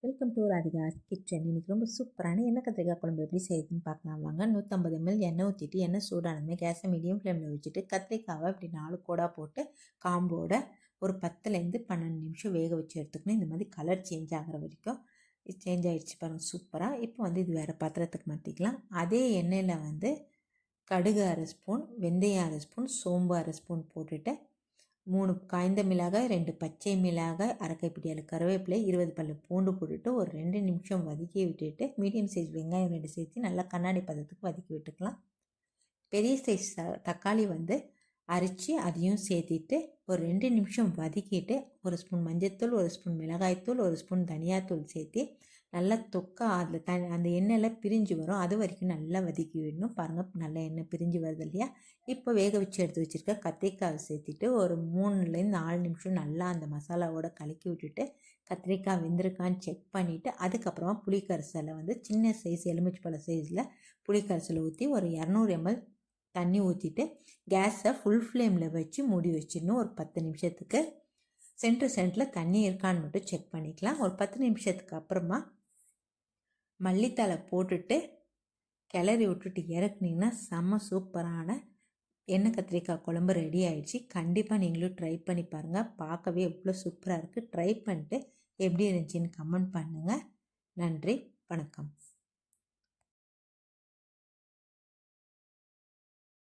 Welcome to Radhika's kitchen. இன்றைக்கி ரொம்ப சூப்பரான எண்ணெய் கத்திரிக்காய் குழம்பு எப்படி செய்யுதுன்னு பார்க்கலாம் வாங்க. 150 ml எண்ணெய் ஊற்றிட்டு எண்ணெய் சூடானதுமே கேஸை மீடியம் ஃப்ளேமில் வச்சுட்டு கத்திரிக்காவை இப்படி 4 கோடாக போட்டு காம்போட ஒரு 10லேருந்து 12 நிமிஷம் வேக வச்சு எடுத்துக்கணும். இந்த மாதிரி கலர் சேஞ்ச் ஆகிற வரைக்கும் சேஞ்ச் ஆகிடுச்சு பாருங்கள், சூப்பராக. இப்போ இது வேறு பாத்திரத்துக்கு மாற்றிக்கலாம். அதே எண்ணெயில் கடுகு 1/2 ஸ்பூன், வெந்தயம் 1/2 ஸ்பூன், சோம்பு 1/2 ஸ்பூன் போட்டுட்டு 3 காய்ந்த மிளகாய், 2 பச்சை மிளகாய், அரை கைப்பிடி கருவேப்பிலை, 20 பல்லு பூண்டு போட்டுட்டு ஒரு 2 நிமிஷம் வதக்கி விட்டுட்டு மீடியம் சைஸ் வெங்காயம் 2 சேர்த்து நல்லா கண்ணாடி பதத்துக்கு வதக்கி விட்டுக்கலாம். பெரிய சைஸ் தக்காளி அரைச்சி அதையும் சேர்த்திட்டு ஒரு 2 நிமிஷம் வதக்கிட்டு 1 ஸ்பூன் மஞ்சள்தூள், 1 ஸ்பூன் மிளகாய்த்தூள், 1 ஸ்பூன் தனியாத்தூள் சேர்த்து நல்லா தொக்கா அதில் அந்த எண்ணெயில் பிரிஞ்சு வரும், அது வரைக்கும் நல்லா வதக்கி விடணும். பாருங்கள், நல்லா எண்ணெய் பிரிஞ்சு வருது இல்லையா? இப்போ வேக வச்சு எடுத்து வச்சுருக்க கத்திரிக்காயை சேர்த்துட்டு ஒரு 3லேருந்து 4 நிமிஷம் நல்லா அந்த மசாலாவோட கலக்கி விட்டுட்டு கத்திரிக்காய் வெந்திருக்கான்னு செக் பண்ணிவிட்டு அதுக்கப்புறமா புளிக்கரைசலை சின்ன சைஸ் எலுமிச்சை பழ சைஸில் புளிக்கரைசலை ஊற்றி ஒரு 200 ml தண்ணி ஊற்றிட்டு கேஸை ஃபுல் ஃப்ளேமில் வச்சு மூடி வச்சிடணும். ஒரு 10 நிமிஷத்துக்கு சென்டரில் தண்ணி இருக்கான்னு மட்டும் செக் பண்ணிக்கலாம். ஒரு 10 நிமிஷத்துக்கு அப்புறமா மல்லித்தலை போட்டுட்டு கிளறி விட்டுட்டு இறக்குனீங்கன்னா செம்ம சூப்பரான எண்ணெய் கத்திரிக்காய் குழம்பு ரெடி ஆகிடுச்சு. கண்டிப்பாக நீங்களும் ட்ரை பண்ணி பாருங்கள். பார்க்கவே எவ்வளோ சூப்பராக இருக்குது. ட்ரை பண்ணிட்டு எப்படி இருந்துச்சின்னு கமெண்ட் பண்ணுங்கள். நன்றி, வணக்கம்.